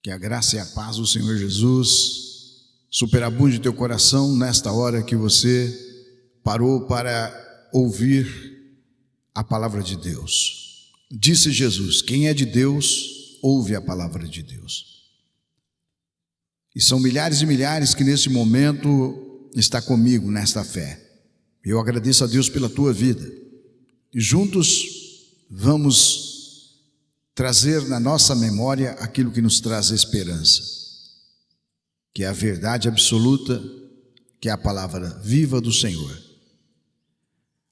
Que a graça e a paz do Senhor Jesus superabunde teu coração nesta hora que você parou para ouvir a palavra de Deus. Disse Jesus: quem é de Deus, ouve a palavra de Deus. E são milhares e milhares que nesse momento está comigo nesta fé. Eu agradeço a Deus pela tua vida. E juntos vamos trazer na nossa memória aquilo que nos traz esperança, que é a verdade absoluta, que é a palavra viva do Senhor.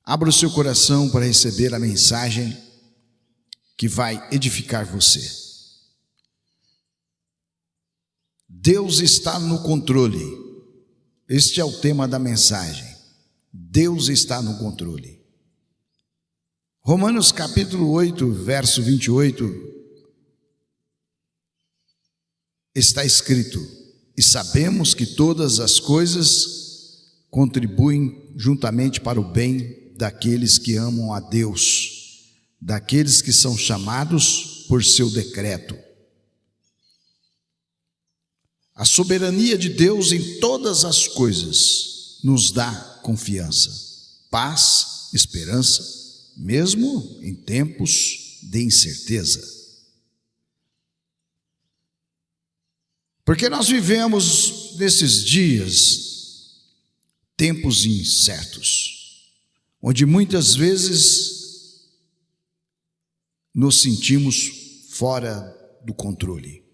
Abra o seu coração para receber a mensagem que vai edificar você. Deus está no controle. Este é o tema da mensagem. Deus está no controle. Romanos capítulo 8, verso 28, está escrito: e sabemos que todas as coisas contribuem juntamente para o bem daqueles que amam a Deus, daqueles que são chamados por seu decreto. A soberania de Deus em todas as coisas nos dá confiança, paz, esperança, mesmo em tempos de incerteza. Porque nós vivemos nesses dias tempos incertos, onde muitas vezes nos sentimos fora do controle.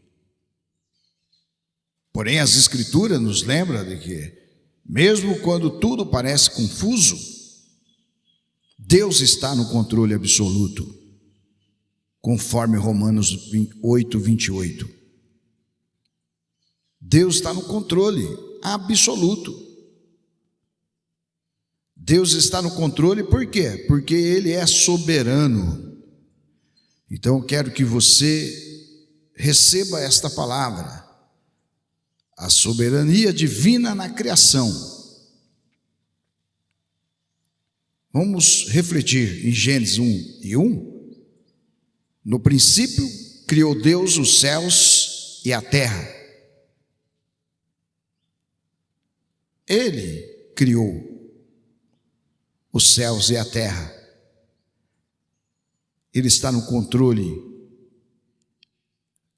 Porém, as Escrituras nos lembram de que, mesmo quando tudo parece confuso, Deus está no controle absoluto, conforme Romanos 8, 28. Deus está no controle absoluto. Deus está no controle por quê? Porque Ele é soberano. Então eu quero que você receba esta palavra. A soberania divina na criação. Vamos refletir em Gênesis 1:1. No princípio criou Deus os céus e a terra. Ele criou os céus e a terra. Ele está no controle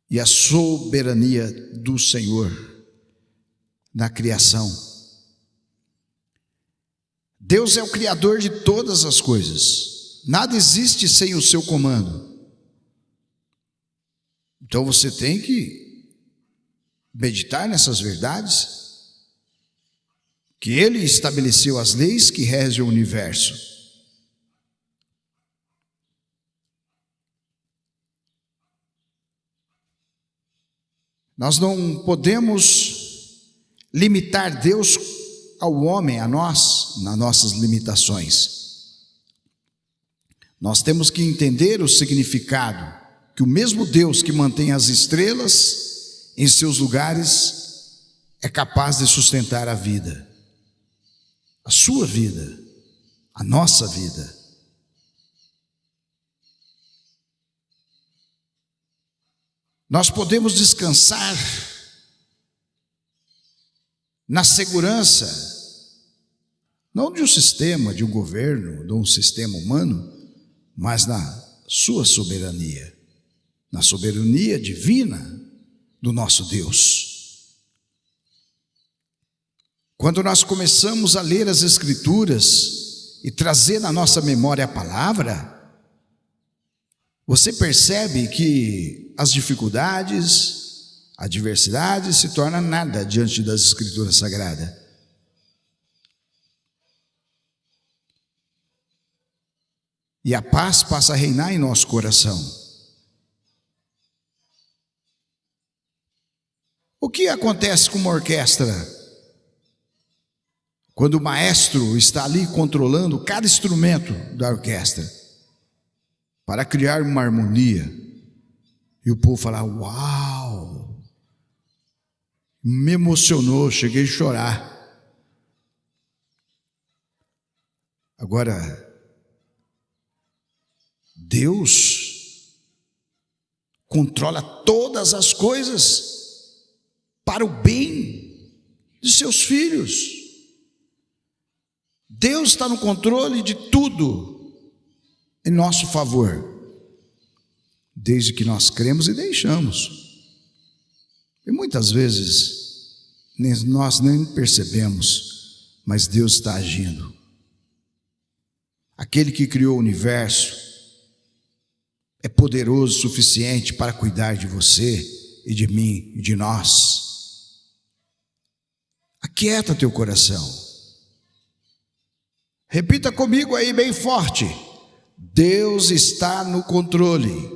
e a soberania do Senhor na criação. Deus é o Criador de todas as coisas. Nada existe sem o seu comando. Então você tem que meditar nessas verdades, que Ele estabeleceu as leis que regem o universo. Nós não podemos limitar Deus ao homem, a nós, nas nossas limitações. Nós temos que entender o significado, que o mesmo Deus que mantém as estrelas em seus lugares é capaz de sustentar a vida, a sua vida, a nossa vida. Nós podemos descansar na segurança, não de um sistema, de um governo, de um sistema humano, mas na sua soberania, na soberania divina do nosso Deus. Quando nós começamos a ler as Escrituras e trazer na nossa memória a palavra, você percebe que as dificuldades, a adversidade se torna nada diante das Escrituras Sagradas. E a paz passa a reinar em nosso coração. O que acontece com uma orquestra? Quando o maestro está ali controlando cada instrumento da orquestra, para criar uma harmonia, e o povo fala: uau, me emocionou, cheguei a chorar. Agora, Deus controla todas as coisas para o bem de seus filhos. Deus está no controle de tudo em nosso favor, desde que nós cremos e deixamos. E muitas vezes nós nem percebemos, mas Deus está agindo. Aquele que criou o universo é poderoso o suficiente para cuidar de você e de mim e de nós. Aquieta teu coração. Repita comigo aí bem forte: Deus está no controle.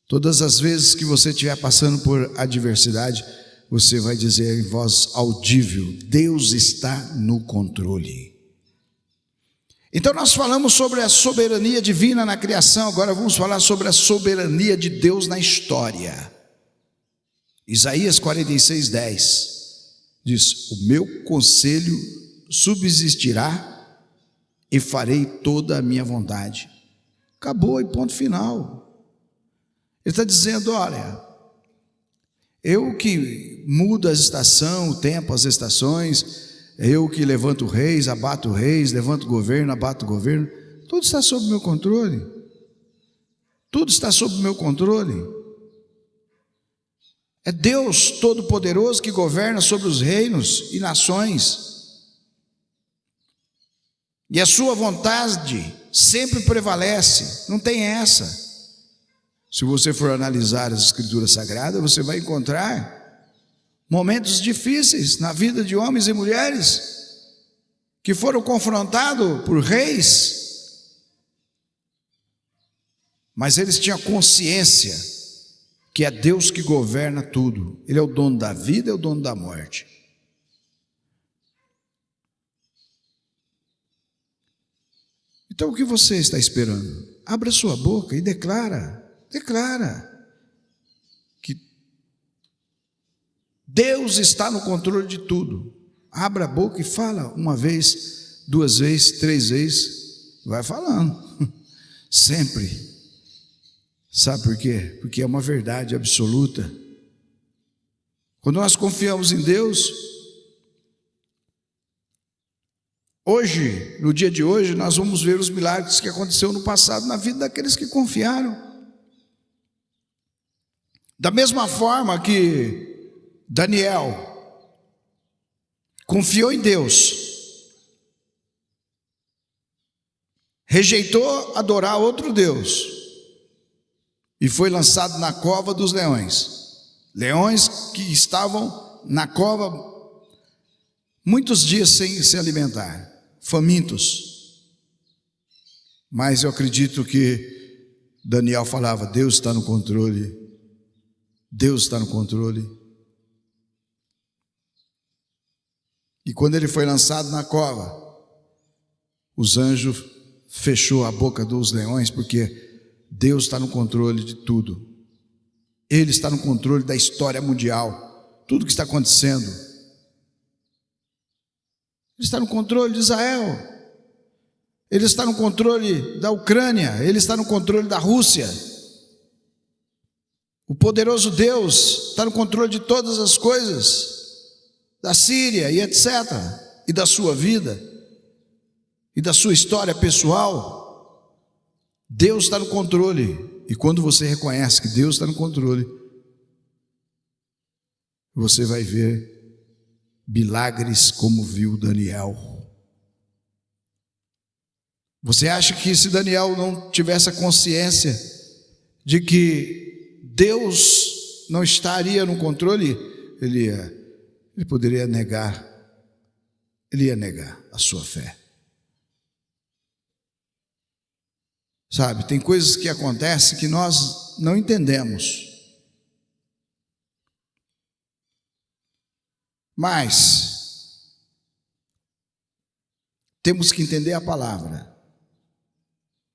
Todas as vezes que você estiver passando por adversidade, você vai dizer em voz audível: Deus está no controle. Então nós falamos sobre a soberania divina na criação, agora vamos falar sobre a soberania de Deus na história. Isaías 46:10 diz: o meu conselho subsistirá e farei toda a minha vontade. Acabou e ponto final. Ele está dizendo: olha, eu que mudo a estação, o tempo, as estações, eu que levanto reis, abato reis, levanto governo, abato governo, tudo está sob meu controle. Tudo está sob meu controle. É Deus Todo-Poderoso que governa sobre os reinos e nações. E a sua vontade sempre prevalece, não tem essa. Se você for analisar as Escrituras Sagradas, você vai encontrar momentos difíceis na vida de homens e mulheres que foram confrontados por reis, mas eles tinham consciência que é Deus que governa tudo. Ele é o dono da vida, é o dono da morte. Então o que você está esperando? Abra sua boca e declara que Deus está no controle de tudo. Abra a boca e fala uma vez, duas vezes, três vezes, vai falando, sempre. Sabe por quê? Porque é uma verdade absoluta. Quando nós confiamos em Deus, hoje, no dia de hoje, nós vamos ver os milagres que aconteceram no passado na vida daqueles que confiaram. Da mesma forma que Daniel confiou em Deus, rejeitou adorar outro Deus e foi lançado na cova dos leões. Leões que estavam na cova muitos dias sem se alimentar, famintos. Mas eu acredito que Daniel falava: Deus está no controle, Deus está no controle. E quando ele foi lançado na cova, os anjos fechou a boca dos leões, porque Deus está no controle de tudo. Ele está no controle da história mundial, tudo que está acontecendo. Ele está no controle de Israel, ele está no controle da Ucrânia, ele está no controle da Rússia. O poderoso Deus está no controle de todas as coisas, da Síria e etc., e da sua vida, e da sua história pessoal. Deus está no controle, e quando você reconhece que Deus está no controle, você vai ver milagres como viu Daniel. Você acha que se Daniel não tivesse a consciência de que Deus não estaria no controle, ele poderia negar, ele ia negar a sua fé. Sabe, tem coisas que acontecem que nós não entendemos. Mas temos que entender a palavra.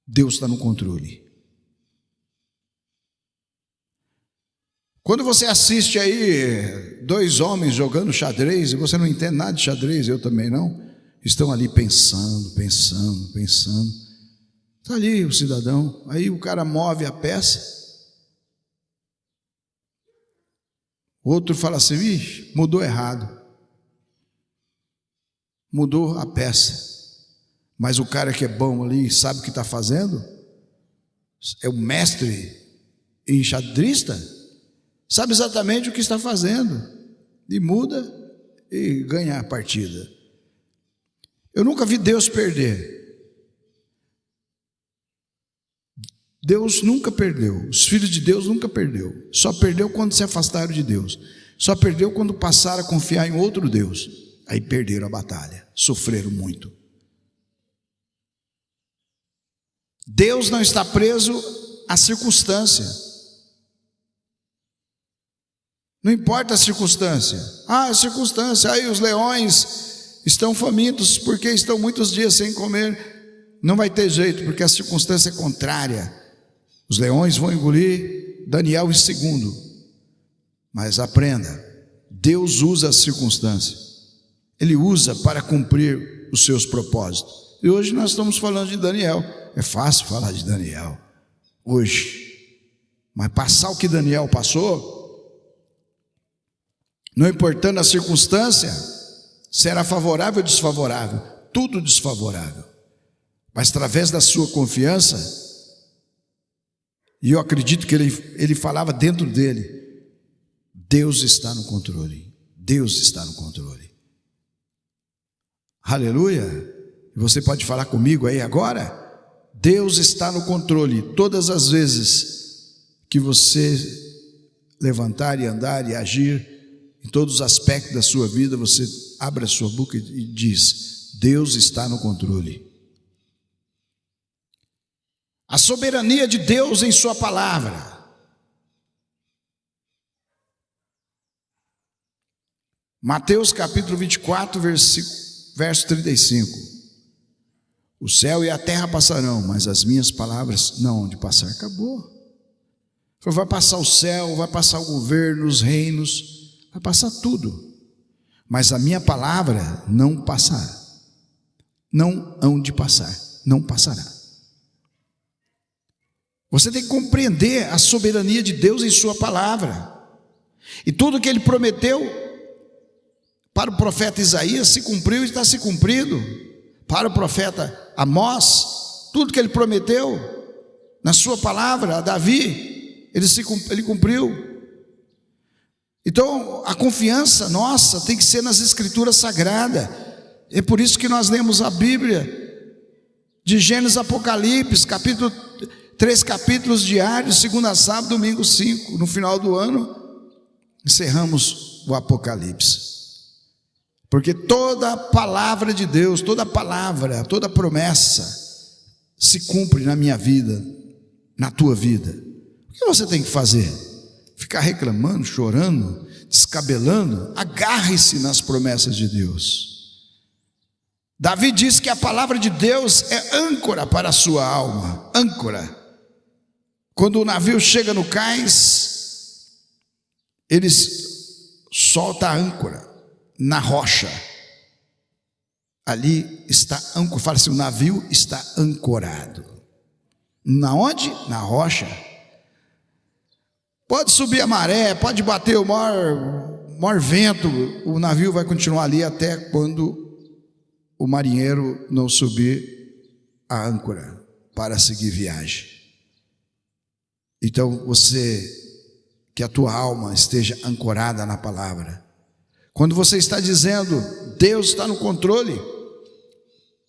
Deus está no controle. Quando você assiste aí dois homens jogando xadrez, e você não entende nada de xadrez, eu também não, estão ali pensando. Está ali o cidadão, aí o cara move a peça, O outro fala assim: ih, mudou errado, mudou a peça. Mas o cara que é bom ali, sabe o que está fazendo, é o mestre enxadrista, sabe exatamente o que está fazendo, e muda e ganha a partida. Eu nunca vi Deus perder. Deus nunca perdeu, os filhos de Deus nunca perdeu. Só perdeu quando se afastaram de Deus. Só perdeu quando passaram a confiar em outro Deus. Aí perderam a batalha, sofreram muito. Deus não está preso à circunstância. Não importa a circunstância. A circunstância, aí os leões estão famintos porque estão muitos dias sem comer. Não vai ter jeito, porque a circunstância é contrária. Os leões vão engolir Daniel em segundo. Mas aprenda, Deus usa a circunstância. Ele usa para cumprir os seus propósitos. E hoje nós estamos falando de Daniel. É fácil falar de Daniel hoje, mas passar o que Daniel passou, não importando a circunstância, será favorável ou desfavorável, tudo desfavorável, mas através da sua confiança, e eu acredito que ele falava dentro dele: Deus está no controle, Deus está no controle. Aleluia. E você pode falar comigo aí agora? Deus está no controle. Todas as vezes que você levantar e andar e agir em todos os aspectos da sua vida, você abre a sua boca e diz: Deus está no controle. A soberania de Deus em sua palavra. Mateus capítulo 24, verso 35. O céu e a terra passarão, mas as minhas palavras não hão de passar. Acabou. Vai passar o céu, vai passar o governo, os reinos, vai passar tudo, mas a minha palavra não passará. Não hão de passar, não passará. Você tem que compreender a soberania de Deus em sua palavra. E tudo que ele prometeu para o profeta Isaías se cumpriu e está se cumprindo. Para o profeta Amós, tudo que ele prometeu na sua palavra a Davi, ele cumpriu. Então a confiança nossa tem que ser nas escrituras sagradas. É por isso que nós lemos a Bíblia de Gênesis a Apocalipse, 3 capítulos diários, segunda a sábado, domingo 5. No final do ano encerramos o Apocalipse. Porque toda palavra de Deus, toda palavra, toda promessa se cumpre na minha vida, na tua vida. O que você tem que fazer? Ficar reclamando, chorando, descabelando? Agarre-se nas promessas de Deus. Davi diz que a palavra de Deus é âncora para a sua alma. Âncora. Quando o navio chega no cais, eles soltam a âncora na rocha. Ali está âncora. Fala assim: o navio está ancorado. Na onde? Na rocha. Pode subir a maré, pode bater o maior vento, o navio vai continuar ali até quando o marinheiro não subir a âncora para seguir viagem. Então que a tua alma esteja ancorada na palavra. Quando você está dizendo Deus está no controle,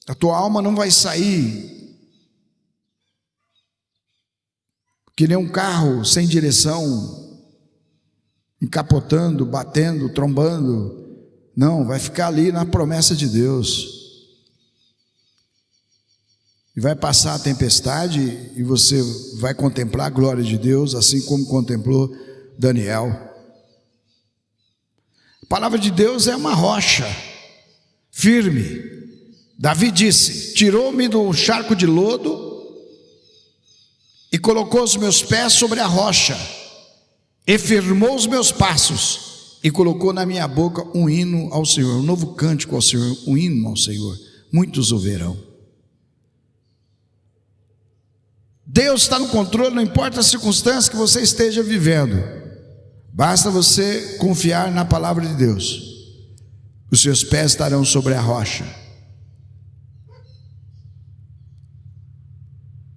a tua alma não vai sair que nem um carro sem direção, encapotando, batendo, trombando. Não, vai ficar ali na promessa de Deus. E vai passar a tempestade e você vai contemplar a glória de Deus, assim como contemplou Daniel. A palavra de Deus é uma rocha firme. Davi disse: tirou-me do charco de lodo e colocou os meus pés sobre a rocha, e firmou os meus passos, e colocou na minha boca um hino ao Senhor, um novo cântico ao Senhor, um hino ao Senhor. Muitos ouvirão. Deus está no controle, não importa a circunstância que você esteja vivendo. Basta você confiar na palavra de Deus. Os seus pés estarão sobre a rocha.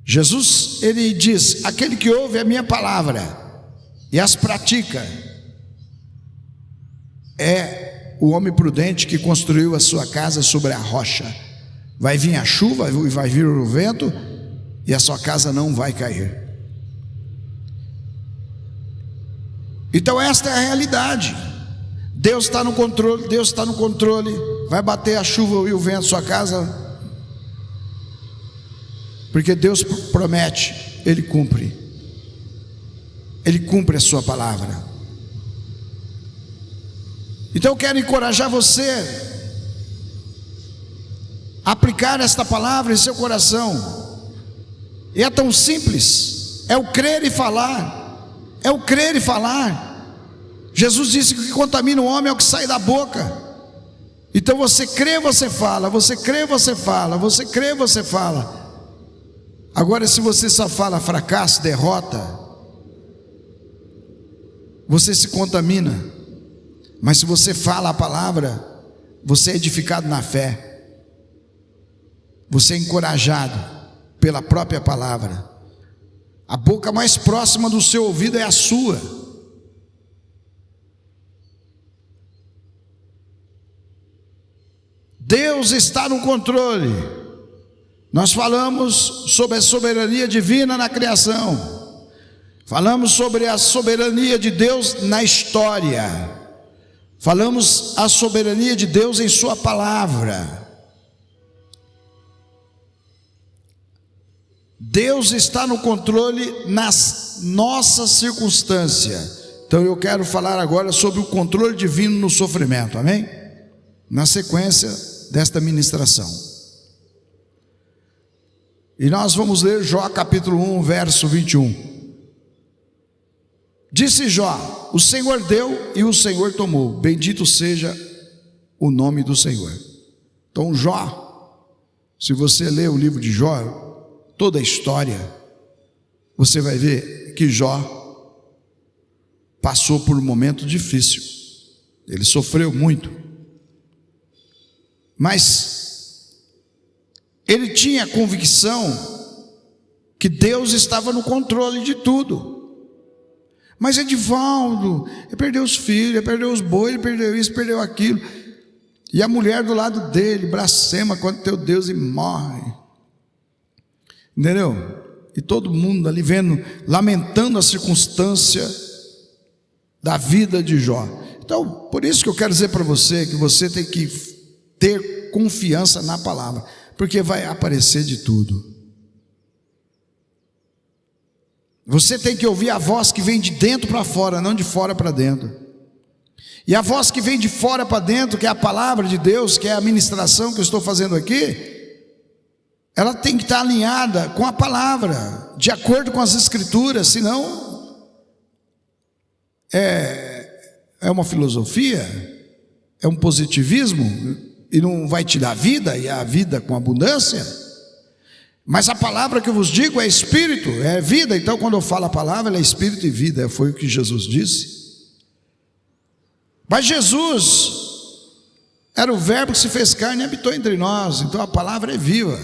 Jesus, ele diz: aquele que ouve a minha palavra e as pratica é o homem prudente que construiu a sua casa sobre a rocha. Vai vir a chuva, vai vir o vento, e a sua casa não vai cair. Então esta é a realidade. Deus está no controle, Deus está no controle. Vai bater a chuva e o vento na sua casa, porque Deus promete, Ele cumpre. Ele cumpre a sua palavra. Então eu quero encorajar você a aplicar esta palavra em seu coração. E é tão simples, é o crer e falar. É o crer e falar. Jesus disse que o que contamina o homem é o que sai da boca. Então você crê, você fala. Você crê, você fala. Você crê, você fala. Agora, se você só fala fracasso, derrota, você se contamina. Mas se você fala a palavra, você é edificado na fé. Você é encorajado pela própria palavra. A boca mais próxima do seu ouvido é a sua. Deus está no controle. Nós falamos sobre a soberania divina na criação. Falamos sobre a soberania de Deus na história. Falamos a soberania de Deus em sua palavra. Deus está no controle nas nossas circunstâncias. Então eu quero falar agora sobre o controle divino no sofrimento, amém? Na sequência desta ministração. E nós vamos ler Jó capítulo 1, verso 21. Disse Jó: o Senhor deu e o Senhor tomou, bendito seja o nome do Senhor. Então Jó, se você ler o livro de Jó, toda a história, você vai ver que Jó passou por um momento difícil. Ele sofreu muito, mas ele tinha a convicção que Deus estava no controle de tudo. Mas Edivaldo, ele perdeu os filhos, ele perdeu os bois, ele perdeu isso, perdeu aquilo, e a mulher do lado dele blasfema contra teu Deus e morre. Entendeu? E todo mundo ali vendo, lamentando a circunstância da vida de Jó. Então, por isso que eu quero dizer para você que você tem que ter confiança na palavra, porque vai aparecer de tudo. Você tem que ouvir a voz que vem de dentro para fora, não de fora para dentro. E a voz que vem de fora para dentro, que é a palavra de Deus, que é a ministração que eu estou fazendo aqui, ela tem que estar alinhada com a palavra, de acordo com as escrituras, senão é uma filosofia, é um positivismo, e não vai te dar vida, e a vida com abundância. Mas a palavra que eu vos digo é espírito, é vida. Então quando eu falo a palavra, ela é espírito e vida, foi o que Jesus disse. Mas Jesus era o verbo que se fez carne e habitou entre nós. Então a palavra é viva,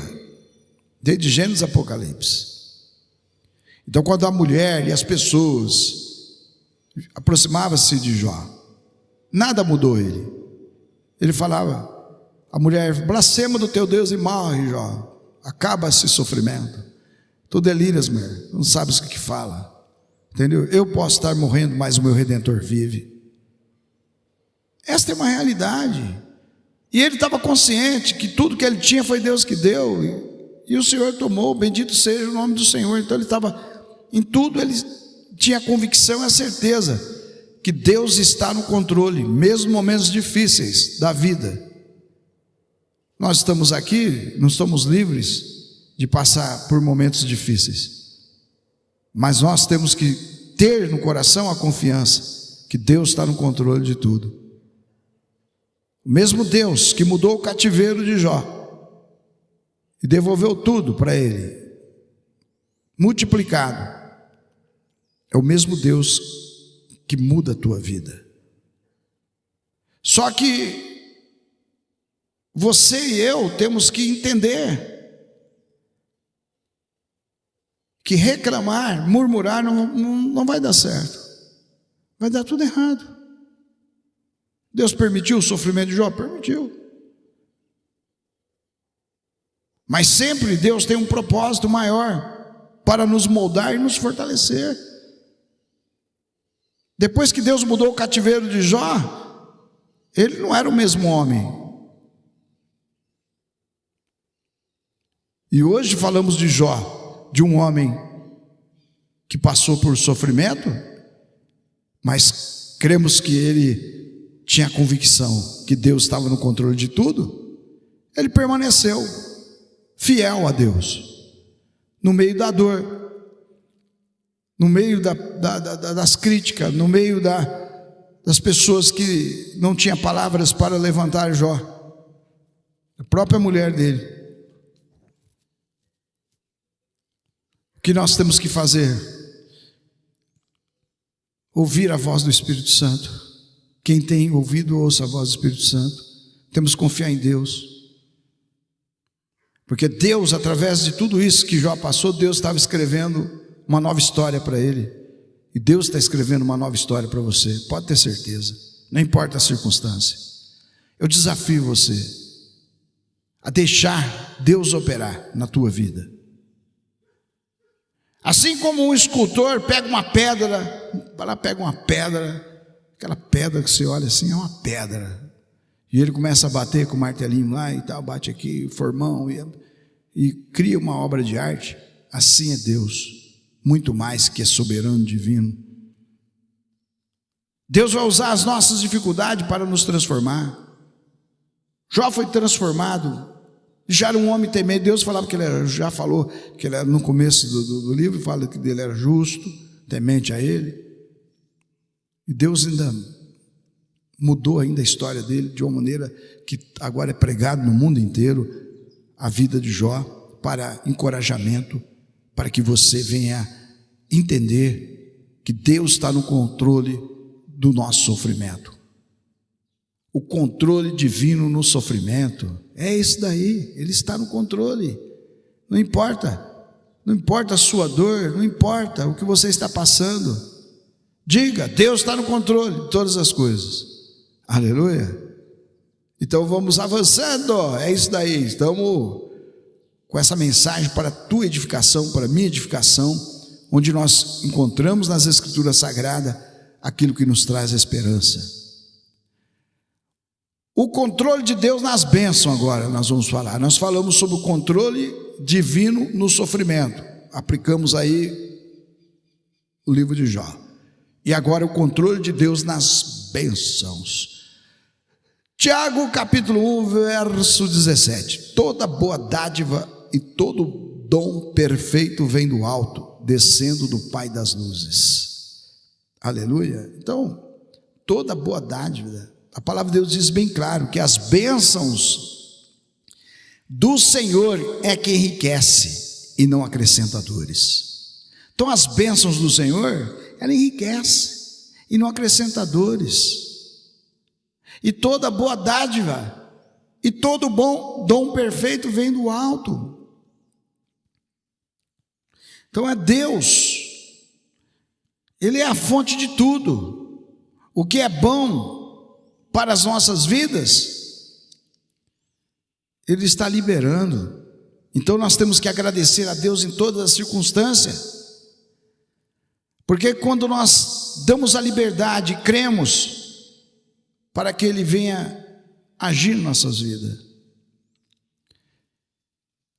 desde Gênesis a Apocalipse. Então quando a mulher e as pessoas aproximavam-se de Jó, nada mudou ele. Ele falava, a mulher: blasfema do teu Deus e morre, Jó. Acaba esse sofrimento. Tu delírias, mulher, não sabes o que fala. Entendeu? Eu posso estar morrendo, mas o meu Redentor vive. Esta é uma realidade. E ele estava consciente que tudo que ele tinha foi Deus que deu, e o Senhor tomou, bendito seja o nome do Senhor. Então ele estava, em tudo ele tinha a convicção e a certeza que Deus está no controle, mesmo momentos difíceis da vida. Nós estamos aqui, não estamos livres de passar por momentos difíceis, mas nós temos que ter no coração a confiança que Deus está no controle de tudo. O mesmo Deus que mudou o cativeiro de Jó e devolveu tudo para ele, multiplicado, é o mesmo Deus que muda a tua vida. Só que você e eu temos que entender que reclamar, murmurar não vai dar certo. Vai dar tudo errado. Deus permitiu o sofrimento de Jó? Permitiu. Mas sempre Deus tem um propósito maior para nos moldar e nos fortalecer. Depois que Deus mudou o cativeiro de Jó, ele não era o mesmo homem. E hoje falamos de Jó, de um homem que passou por sofrimento, mas cremos que ele tinha a convicção que Deus estava no controle de tudo. Ele permaneceu fiel a Deus, no meio da dor, no meio das críticas, no meio das pessoas que não tinham palavras para levantar Jó, a própria mulher dele. O que nós temos que fazer? Ouvir a voz do Espírito Santo. Quem tem ouvido, ouça a voz do Espírito Santo. Temos que confiar em Deus, porque Deus, através de tudo isso que Jó passou, Deus estava escrevendo uma nova história para ele, e Deus está escrevendo uma nova história para você, pode ter certeza, não importa a circunstância. Eu desafio você a deixar Deus operar na tua vida. Assim como um escultor pega uma pedra, vai lá, pega uma pedra, aquela pedra que você olha assim, é uma pedra, e ele começa a bater com o martelinho lá e tal, bate aqui, formão, e cria uma obra de arte. Assim é Deus, muito mais que é soberano, divino. Deus vai usar as nossas dificuldades para nos transformar. Jó foi transformado, já era um homem temente. Deus falava que ele era, já falou que ele era, no começo do livro, fala que ele era justo, temente a ele. E Deus ainda mudou ainda a história dele de uma maneira que agora é pregado no mundo inteiro, a vida de Jó, para encorajamento, para que você venha entender que Deus está no controle do nosso sofrimento. O controle divino no sofrimento é isso daí, Ele está no controle. Não importa a sua dor, não importa o que você está passando. Diga, Deus está no controle de todas as coisas. Aleluia. Então vamos avançando, é isso daí. Estamos com essa mensagem para a tua edificação, para a minha edificação, onde nós encontramos nas Escrituras Sagradas aquilo que nos traz esperança. O controle de Deus nas bênçãos agora nós vamos falar. Nós falamos sobre o controle divino no sofrimento. Aplicamos aí o livro de Jó. E agora o controle de Deus nas bênçãos. Tiago capítulo 1, verso 17. Toda boa dádiva e todo dom perfeito vem do alto, descendo do Pai das luzes. Aleluia. Então, toda boa dádiva, a palavra de Deus diz bem claro que as bênçãos do Senhor é que enriquece e não acrescenta dores. Então as bênçãos do Senhor, ela enriquece e não acrescenta dores. E toda boa dádiva e todo bom dom perfeito vem do alto. Então é Deus, Ele é a fonte de tudo. O que é bom para as nossas vidas, Ele está liberando. Então nós temos que agradecer a Deus em todas as circunstâncias. Porque quando nós damos a liberdade e cremos para que Ele venha agir em nossas vidas,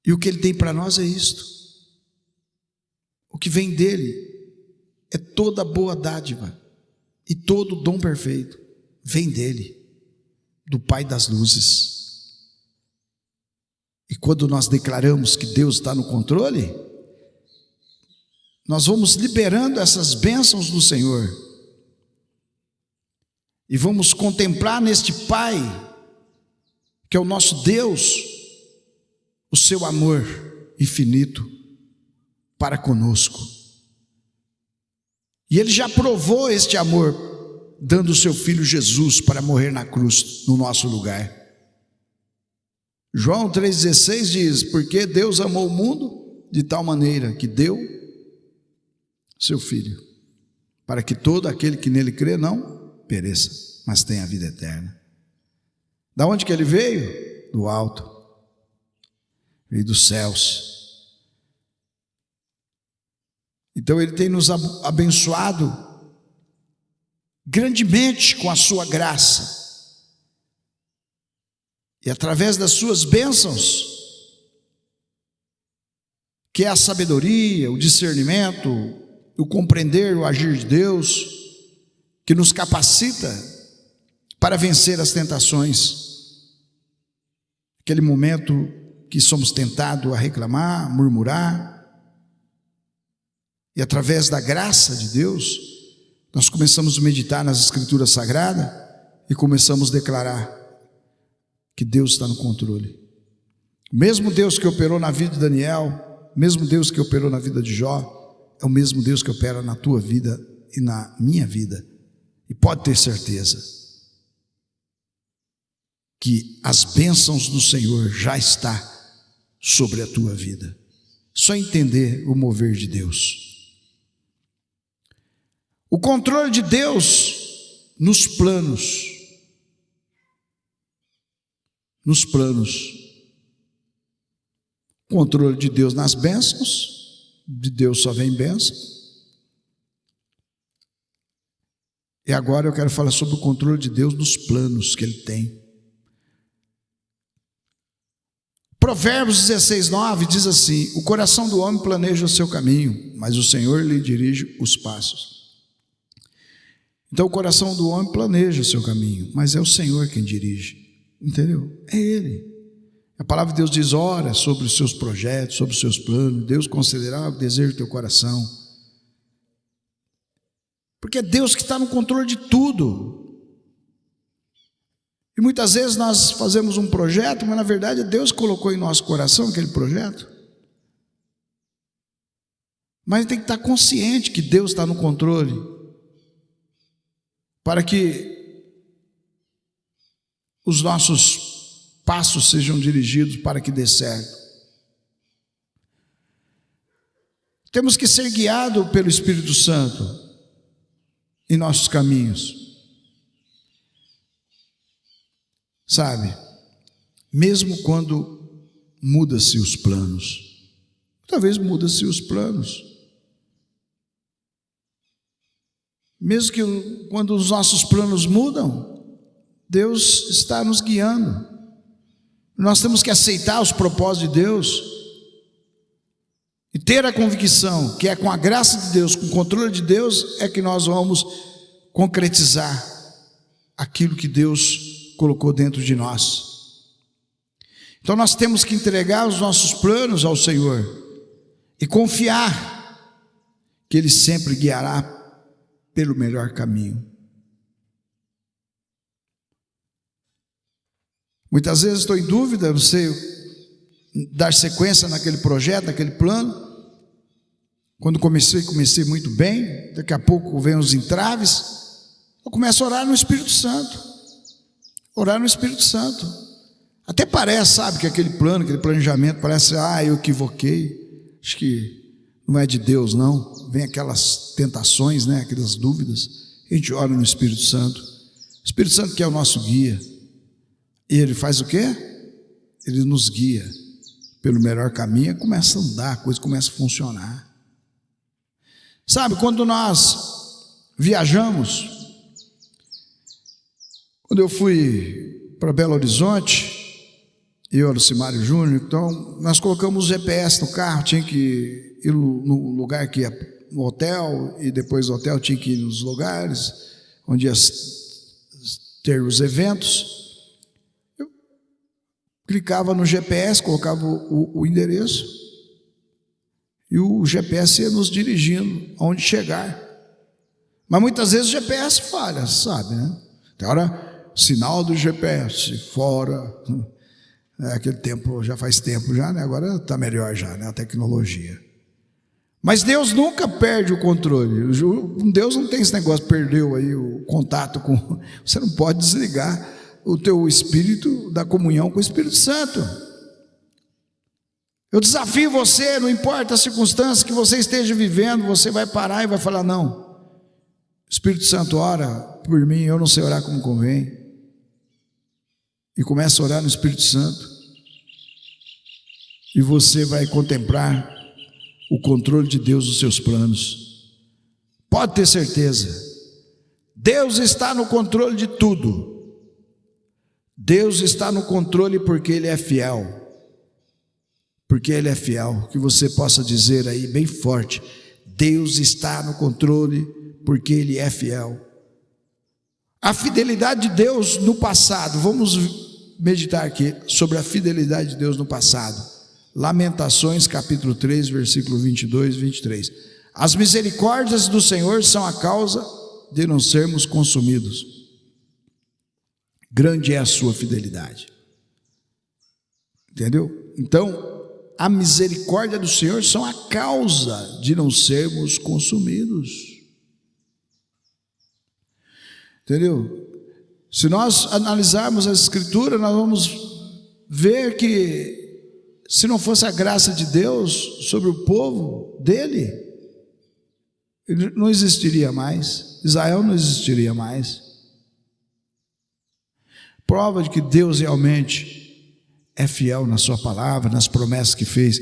e o que Ele tem para nós é isto, o que vem dEle é toda boa dádiva e todo dom perfeito, vem dEle, do Pai das luzes. E quando nós declaramos que Deus está no controle, nós vamos liberando essas bênçãos do Senhor, e vamos contemplar neste Pai, que é o nosso Deus, o seu amor infinito para conosco. E Ele já provou este amor, dando o seu Filho Jesus para morrer na cruz, no nosso lugar. João 3,16 diz: porque Deus amou o mundo de tal maneira que deu seu Filho, para que todo aquele que nele crê não pereça, mas tenha a vida eterna. Da onde que Ele veio? Do alto, veio dos céus. Então Ele tem nos abençoado grandemente com a sua graça, e através das suas bênçãos, que é a sabedoria, o discernimento, o compreender o agir de Deus, que nos capacita para vencer as tentações. Aquele momento que somos tentados a reclamar, murmurar, e através da graça de Deus, nós começamos a meditar nas Escrituras Sagradas e começamos a declarar que Deus está no controle. O mesmo Deus que operou na vida de Daniel, o mesmo Deus que operou na vida de Jó, é o mesmo Deus que opera na tua vida e na minha vida. E pode ter certeza que as bênçãos do Senhor já está sobre a tua vida. Só entender o mover de Deus. O controle de Deus nos planos. Nos planos. O controle de Deus nas bênçãos. De Deus só vem bênção. E agora eu quero falar sobre o controle de Deus nos planos que Ele tem. Provérbios 16:9 diz assim: o coração do homem planeja o seu caminho, mas o Senhor lhe dirige os passos. Então o coração do homem planeja o seu caminho, mas é o Senhor quem dirige, entendeu? É Ele. A palavra de Deus diz: ora sobre os seus projetos, sobre os seus planos, Deus concederá o desejo do teu coração, porque é Deus que está no controle de tudo. E muitas vezes nós fazemos um projeto, mas na verdade é Deus que colocou em nosso coração aquele projeto. Mas tem que estar consciente que Deus está no controle, para que os nossos passos sejam dirigidos para que dê certo. Temos que ser guiados pelo Espírito Santo em nossos caminhos. Sabe, mesmo quando muda-se os planos, talvez muda-se os planos, mesmo que quando os nossos planos mudam, Deus está nos guiando. Nós temos que aceitar os propósitos de Deus e ter a convicção que é com a graça de Deus, com o controle de Deus, é que nós vamos concretizar aquilo que Deus colocou dentro de nós. Então nós temos que entregar os nossos planos ao Senhor e confiar que Ele sempre guiará pelo melhor caminho. Muitas vezes estou em dúvida, não sei dar sequência naquele projeto, naquele plano. Quando comecei muito bem, daqui a pouco vem os entraves, eu começo a orar no Espírito Santo. Orar no Espírito Santo. Até parece, sabe, que aquele plano, aquele planejamento, parece, eu equivoquei. Acho que não é de Deus, não. Vem aquelas tentações, né, aquelas dúvidas. A gente ora no Espírito Santo. O Espírito Santo que é o nosso guia. E Ele faz o quê? Ele nos guia pelo melhor caminho, começa a andar, a coisa começa a funcionar. Sabe, quando nós viajamos, quando eu fui para Belo Horizonte, eu e o Lucimário Júnior, então nós colocamos o GPS no carro, tinha que ir no lugar que ia no hotel, e depois do hotel tinha que ir nos lugares onde ia ter os eventos. Eu clicava no GPS, colocava o endereço, e o GPS ia nos dirigindo aonde chegar. Mas muitas vezes o GPS falha, sabe, né? Tem hora, sinal do GPS fora, aquele tempo, já faz tempo já, né? Agora está melhor já, né? A tecnologia. Mas Deus nunca perde o controle. Deus não tem esse negócio, perdeu aí o contato com... Você não pode desligar o teu espírito da comunhão com o Espírito Santo. Eu desafio você, não importa a circunstância que você esteja vivendo, você vai parar e vai falar: não, Espírito Santo, ora por mim, eu não sei orar como convém. E começa a orar no Espírito Santo. E você vai contemplar o controle de Deus nos seus planos. Pode ter certeza, Deus está no controle de tudo. Deus está no controle porque Ele é fiel. Porque Ele é fiel. Que você possa dizer aí bem forte: Deus está no controle porque Ele é fiel. A fidelidade de Deus no passado. Vamos meditar aqui sobre a fidelidade de Deus no passado. Lamentações capítulo 3, versículo 22 e 23. As misericórdias do Senhor são a causa de não sermos consumidos. Grande é a sua fidelidade. Entendeu? Então, a misericórdia do Senhor são a causa de não sermos consumidos. Entendeu? Se nós analisarmos a Escritura, nós vamos ver que se não fosse a graça de Deus sobre o povo dele, ele não existiria mais. Israel não existiria mais. Prova de que Deus realmente é fiel na sua palavra, nas promessas que fez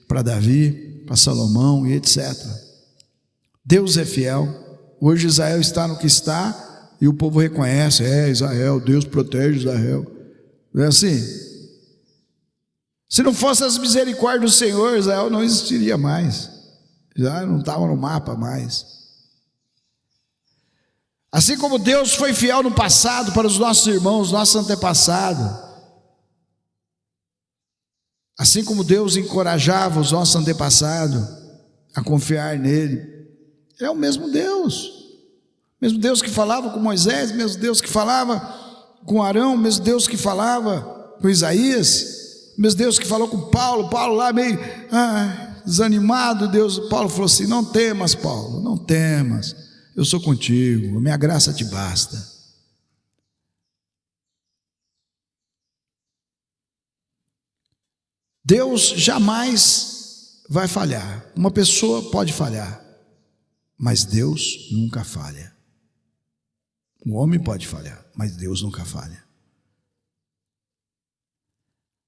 para Davi, para Salomão e etc. Deus é fiel. Hoje Israel está no que está e o povo reconhece: Israel, Deus protege Israel. Não é assim? Se não fosse as misericórdias do Senhor, Israel não existiria mais. Já não estava no mapa mais. Assim como Deus foi fiel no passado para os nossos irmãos, nossos antepassados. Assim como Deus encorajava os nossos antepassados a confiar nele. É o mesmo Deus. Mesmo Deus que falava com Moisés, mesmo Deus que falava com Arão, mesmo Deus que falava com Isaías, mesmo Deus que falou com Paulo lá meio desanimado. Paulo falou assim: não temas, Paulo, não temas, eu sou contigo, a minha graça te basta. Deus jamais vai falhar. Uma pessoa pode falhar, mas Deus nunca falha. Um homem pode falhar, mas Deus nunca falha.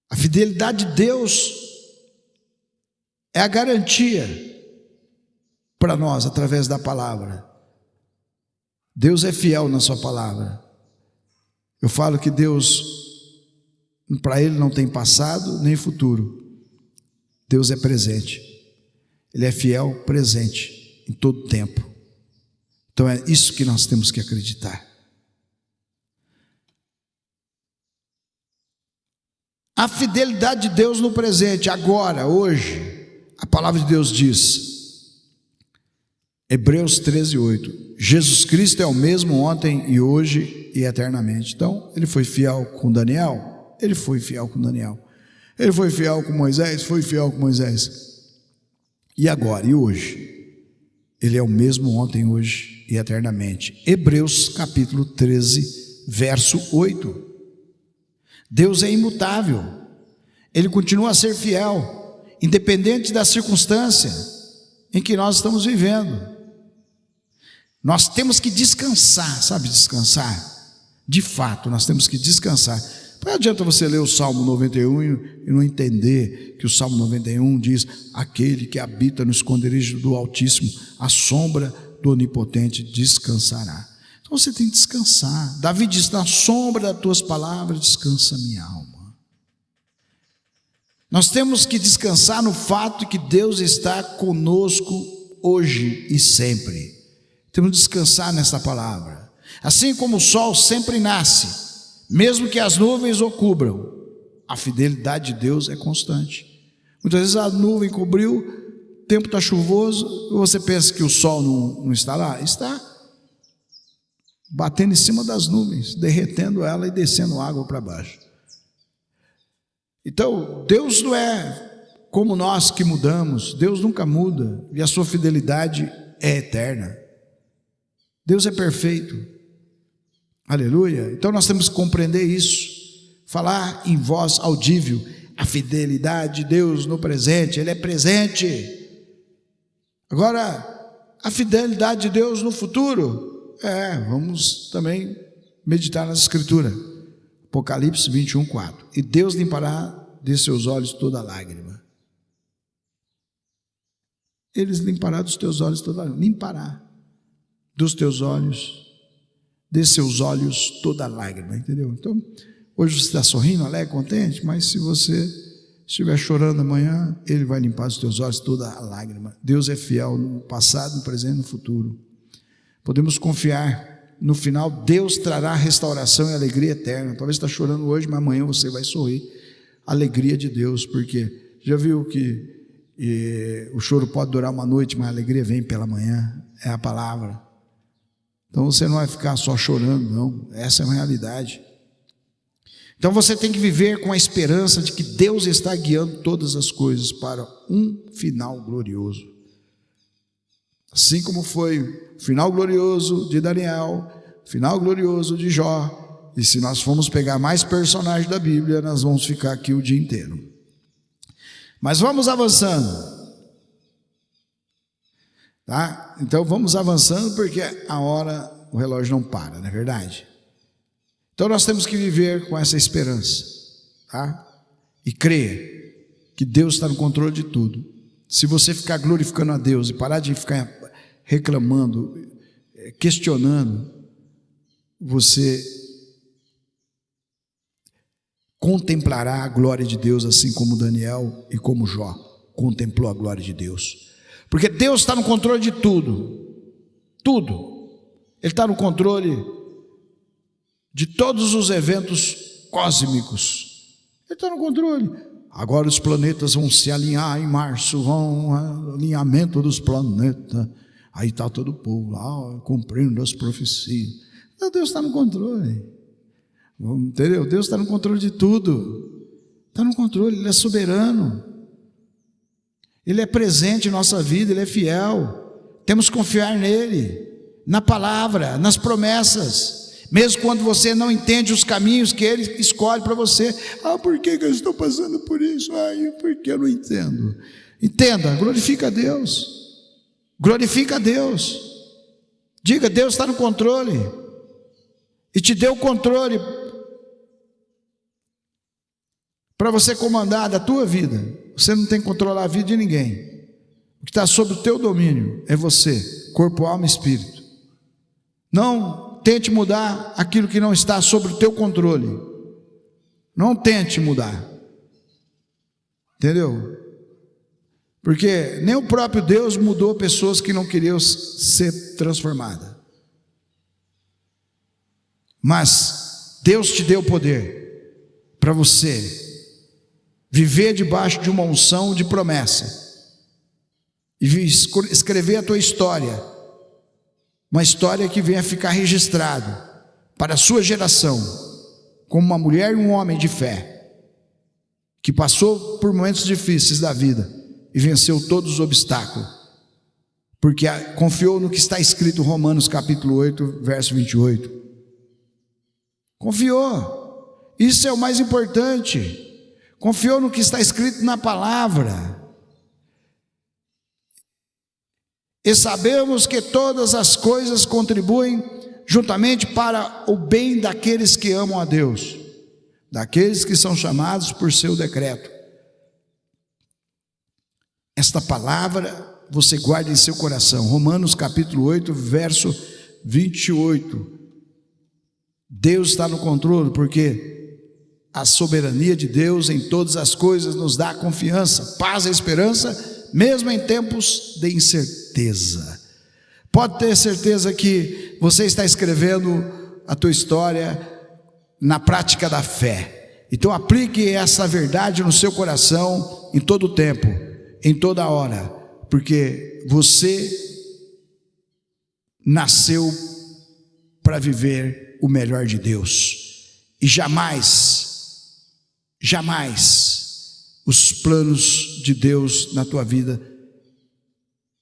A fidelidade de Deus é a garantia para nós através da palavra. Deus é fiel na sua palavra. Eu falo que Deus, para Ele não tem passado nem futuro. Deus é presente. Ele é fiel, presente em todo tempo. Então é isso que nós temos que acreditar. A fidelidade de Deus no presente, agora, hoje. A palavra de Deus diz, Hebreus 13:8, Jesus Cristo é o mesmo ontem e hoje e eternamente. Então, Ele foi fiel com Daniel? Ele foi fiel com Daniel. Ele foi fiel com Moisés? Foi fiel com Moisés. E agora, e hoje? Ele é o mesmo ontem, hoje e eternamente. Hebreus capítulo 13, verso 8. Deus é imutável, Ele continua a ser fiel, independente da circunstância em que nós estamos vivendo. Nós temos que descansar, sabe descansar? De fato, nós temos que descansar. Não adianta você ler o Salmo 91 e não entender que o Salmo 91 diz: aquele que habita no esconderijo do Altíssimo, a sombra do Onipotente descansará. Então você tem que descansar. Davi diz: na sombra das tuas palavras descansa minha alma. Nós temos que descansar no fato de que Deus está conosco hoje e sempre. Temos que descansar nessa palavra. Assim como o sol sempre nasce, mesmo que as nuvens o cubram, a fidelidade de Deus é constante. Muitas vezes a nuvem cobriu, o tempo está chuvoso, você pensa que o sol não está lá? Está. Batendo em cima das nuvens, derretendo ela e descendo água para baixo. Então, Deus não é como nós que mudamos. Deus nunca muda e a sua fidelidade é eterna. Deus é perfeito. Aleluia. Então nós temos que compreender isso. Falar em voz audível a fidelidade de Deus no presente. Ele é presente. Agora, a fidelidade de Deus no futuro, vamos também meditar nas Escrituras. Apocalipse 21, 4. E Deus limpará de seus olhos toda lágrima. Ele limpará dos teus olhos toda lágrima. Limpará dos teus olhos, de seus olhos toda lágrima, entendeu? Então, hoje você está sorrindo, alegre, contente, mas se você estiver chorando amanhã, Ele vai limpar dos teus olhos toda a lágrima. Deus é fiel no passado, no presente e no futuro. Podemos confiar, no final Deus trará restauração e alegria eterna. Talvez você está chorando hoje, mas amanhã você vai sorrir. Alegria de Deus, porque já viu que o choro pode durar uma noite, mas a alegria vem pela manhã, é a palavra. Então você não vai ficar só chorando, não, essa é uma realidade. Então você tem que viver com a esperança de que Deus está guiando todas as coisas para um final glorioso. Assim como foi o final glorioso de Daniel, o final glorioso de Jó. E se nós formos pegar mais personagens da Bíblia, nós vamos ficar aqui o dia inteiro. Mas vamos avançando. Tá? Então vamos avançando, porque a hora, o relógio não para, não é verdade? Então nós temos que viver com essa esperança, tá? E crer que Deus está no controle de tudo. Se você ficar glorificando a Deus e parar de ficar reclamando, questionando, você contemplará a glória de Deus, assim como Daniel e como Jó contemplou a glória de Deus. Porque Deus está no controle de tudo, tudo. Ele está no controle de todos os eventos cósmicos. Ele está no controle. Agora os planetas vão se alinhar em março, alinhamento dos planetas. Aí está todo o povo lá, cumprindo as profecias. Então, Deus está no controle. Entendeu? Deus está no controle de tudo. Está no controle, Ele é soberano. Ele é presente em nossa vida, Ele é fiel. Temos que confiar nele, na palavra, nas promessas. Mesmo quando você não entende os caminhos que Ele escolhe para você. Por que eu estou passando por isso? Por que eu não entendo? Entenda, glorifica a Deus. Glorifica a Deus. Diga, Deus está no controle. E te deu o controle para você comandar da tua vida. Você não tem que controlar a vida de ninguém. O que está sob o teu domínio é você, corpo, alma e espírito. Não tente mudar aquilo que não está sob o teu controle. Não tente mudar. Entendeu? Porque nem o próprio Deus mudou pessoas que não queriam ser transformadas. Mas Deus te deu o poder para você viver debaixo de uma unção de promessa e escrever a tua história, uma história que venha ficar registrado para a sua geração, como uma mulher e um homem de fé, que passou por momentos difíceis da vida e venceu todos os obstáculos, porque confiou no que está escrito em Romanos capítulo 8, verso 28. Confiou, isso é o mais importante. Confiou no que está escrito na palavra. E sabemos que todas as coisas contribuem juntamente para o bem daqueles que amam a Deus, daqueles que são chamados por seu decreto. Esta palavra você guarda em seu coração. Romanos capítulo 8, verso 28. Deus está no controle, porque a soberania de Deus em todas as coisas nos dá confiança, paz e esperança, mesmo em tempos de incerteza. Pode ter certeza que você está escrevendo a tua história na prática da fé. Então aplique essa verdade no seu coração em todo o tempo, em toda hora, porque você nasceu para viver o melhor de Deus. E jamais os planos de Deus na tua vida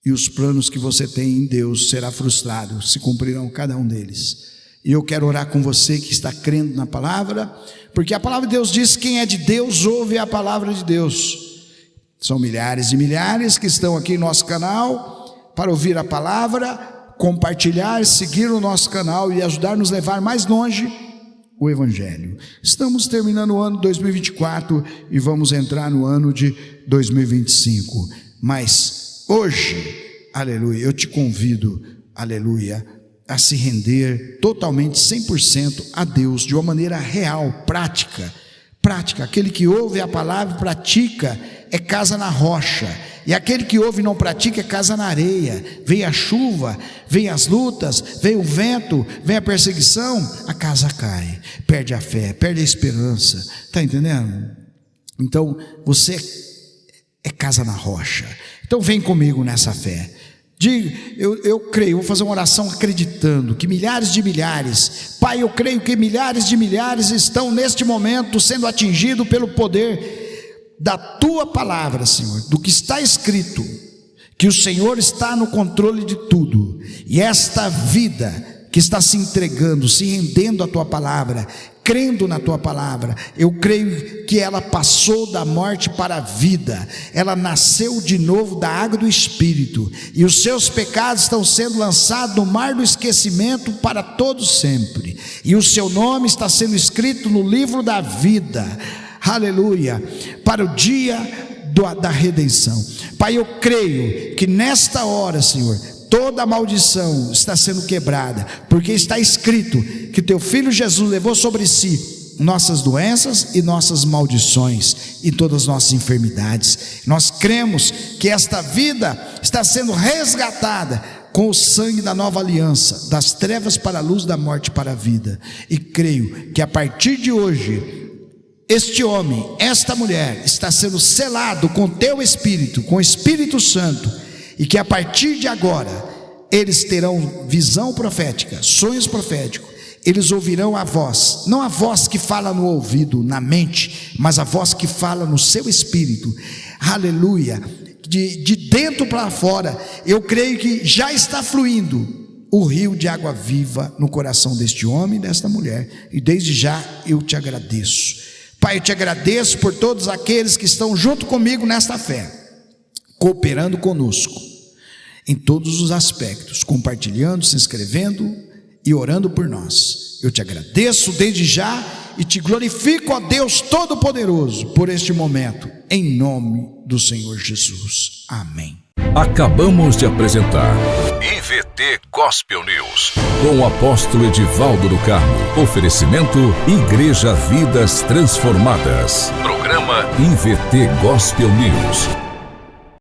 e os planos que você tem em Deus será frustrado, se cumprirão cada um deles. E eu quero orar com você que está crendo na palavra, porque a palavra de Deus diz: quem é de Deus ouve a palavra de Deus. São milhares e milhares que estão aqui no nosso canal para ouvir a palavra, compartilhar, seguir o nosso canal e ajudar a nos levar mais longe o Evangelho. Estamos terminando o ano 2024 e vamos entrar no ano de 2025. Mas hoje, aleluia, eu te convido, aleluia, a se render totalmente, 100% a Deus, de uma maneira real, prática. Aquele que ouve a palavra e pratica é casa na rocha, e aquele que ouve e não pratica é casa na areia. Vem a chuva, vem as lutas, vem o vento, vem a perseguição, a casa cai, perde a fé, perde a esperança. Está entendendo? Então você é casa na rocha. Então vem comigo nessa fé. Diga, eu creio, vou fazer uma oração acreditando que milhares de milhares, Pai, eu creio que milhares de milhares estão neste momento sendo atingidos pelo poder da Tua palavra, Senhor, do que está escrito, que o Senhor está no controle de tudo, e esta vida que está se entregando, se rendendo à Tua palavra, crendo na Tua palavra, eu creio que ela passou da morte para a vida, ela nasceu de novo da água do Espírito, e os seus pecados estão sendo lançados no mar do esquecimento para todo sempre, e o seu nome está sendo escrito no livro da vida, aleluia, para o dia da redenção. Pai, eu creio que nesta hora, Senhor, toda maldição está sendo quebrada, porque está escrito que Teu Filho Jesus levou sobre si nossas doenças e nossas maldições e todas as nossas enfermidades. Nós cremos que esta vida está sendo resgatada com o sangue da nova aliança, das trevas para a luz, da morte para a vida, e creio que a partir de hoje este homem, esta mulher está sendo selado com Teu Espírito, com o Espírito Santo, e que a partir de agora eles terão visão profética, sonhos proféticos, eles ouvirão a voz, não a voz que fala no ouvido, na mente, mas a voz que fala no seu espírito, aleluia, de dentro para fora. Eu creio que já está fluindo o rio de água viva no coração deste homem e desta mulher, e desde já eu te agradeço, Pai. Eu te agradeço por todos aqueles que estão junto comigo nesta fé, cooperando conosco em todos os aspectos, compartilhando, se inscrevendo e orando por nós. Eu te agradeço desde já e te glorifico, ó Deus Todo-Poderoso, por este momento, em nome do Senhor Jesus. Amém. Acabamos de apresentar IVT Gospel News com o apóstolo Edivaldo do Carmo. Oferecimento Igreja Vidas Transformadas. Programa IVT Gospel News.